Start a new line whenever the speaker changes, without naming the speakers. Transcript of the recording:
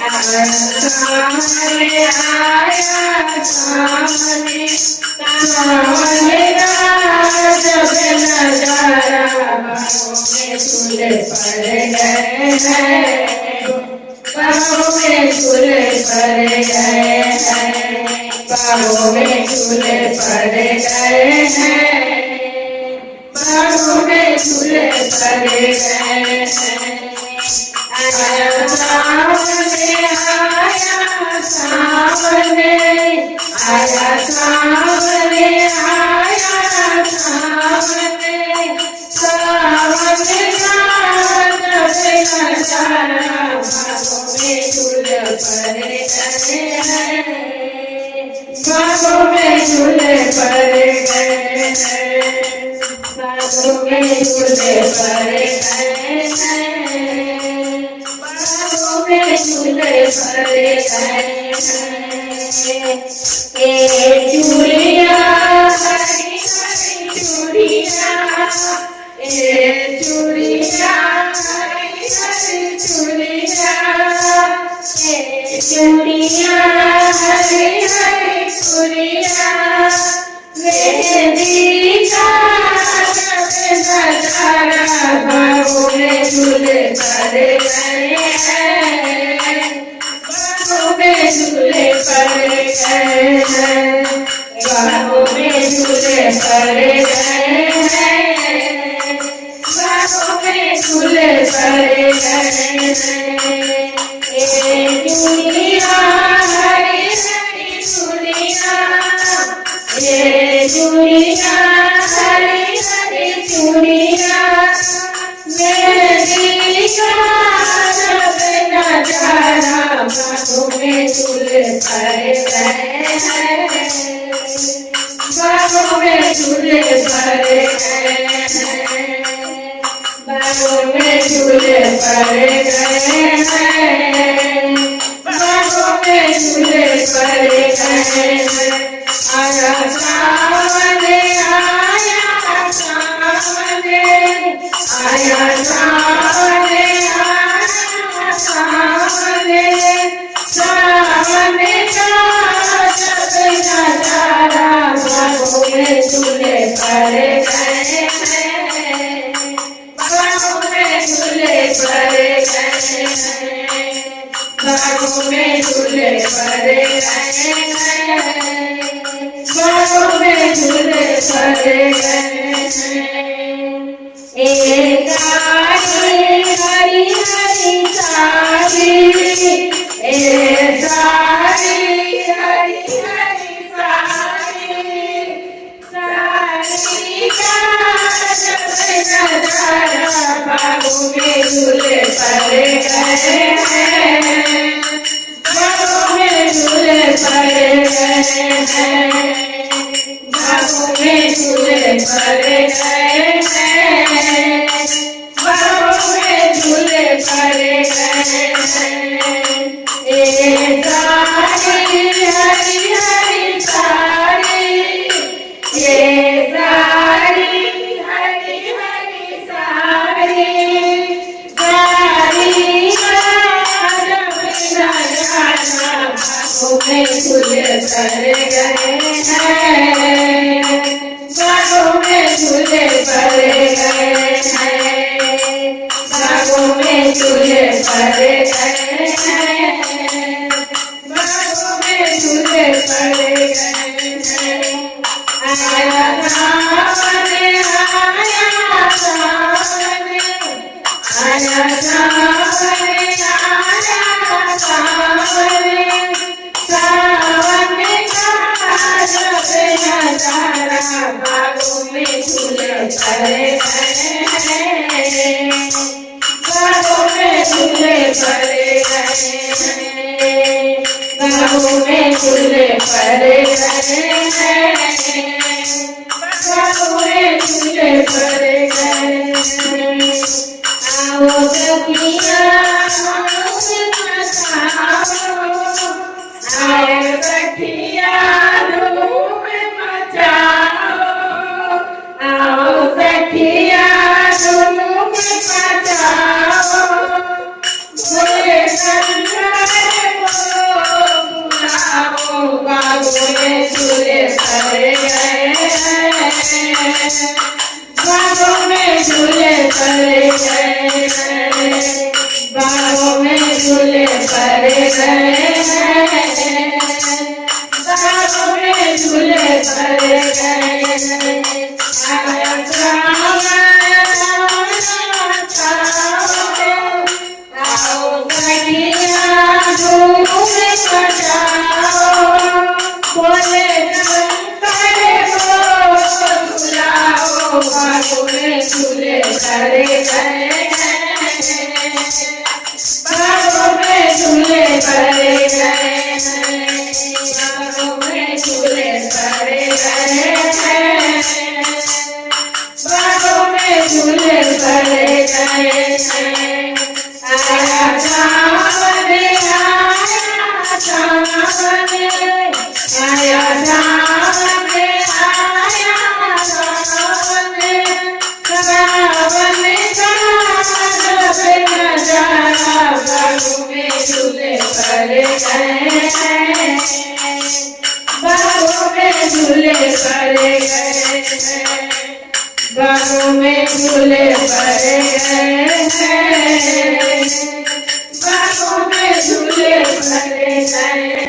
सामने आया सामने सामने जब नजारा बाहों में झूले पड़ गए हैं बाहों में झूले पड़ गए हैं बाहों में झूले पड़ गए हैं बाहों में झूले पड़ गए हैं आया सामने आया सामने आया सामने आया सामने सामने नजारा बाहों में झूले पड़ गए हैं बाहों में झूले पड़ गए हैं बाहों में झूले पड़ गए हैं बाहों में झूले पड़ गए हैं ए चूड़िया हरी हरी चूड़िया ए चूड़िया हरी हरी चूड़िया ए चूड़िया हरी हरी चूड़िया मेहंदी का नजारा बाहों में झूले पड़ गए हैं बाहों में झूले पड़ गए हैं बाहों में झूले पड़ गए हैं बाहों में झूले पड़ गए हैं ए चूड़िया हरी हरी चूड़िया ए चूड़िया हरी हरी चूड़िया मेहंदी का नजारा बाहों में झूले पड़ गए हैं बाहों में झूले पड़ गए हैं बाहों में झूले पड़ गए हैं बाहों में झूले पड़ गए हैं आया सामने आया सामने आया सामने आया सामने सामने नजारा बाहों में झूले पड़ गए हैं बाहों में झूले पड़ गए हैं बाहों में झूले पड़ गए हैं बाहों में झूले पड़ गए हैं एक साड़ी हरी हरी साड़ी एक साड़ी हरी हरी साड़ी साड़ी का नजारा बाहों में झूले पड़ गए हैं बाहों में झूले पड़ गए हैं बाहों में झूले पड़ गए हैं बाहों में झूले पड़ गए हैं ए साड़ी हरी हरी साड़ी ये साड़ी हरी हरी साड़ी साड़ी बाहों में झूले पड़ गए हैं बाहों में झूले पड़ गए हैं बाहों में झूले पड़ गए हैं बाहों में झूले पड़ गए हैं आया सामने आया सामने आया सामने आया सामने सामने नजारा बाहों में झूले पड़ गए हैं बाहों में झूले पड़ गए हैं बाहों में झूले पड़ गए हैं बाहों में झूले पड़ गए हैं आओ सखिया आए सखिया धूम मचाओ आओ सखिया धूम मचाओ बोले शंकर गए हैं, बागों में झूले भरे गए हैं, बागों में झूले भरे गए हैं, बागों में झूले भरे गए हैं। आया सावन आया सावन आया सावन आया सावन सावन का नजारा बागों में झूले भरे गए हैं, बागों में झूले भरे गए हैं, बागों में झूले भरे गए हैं, बागों में झूले भरे गए।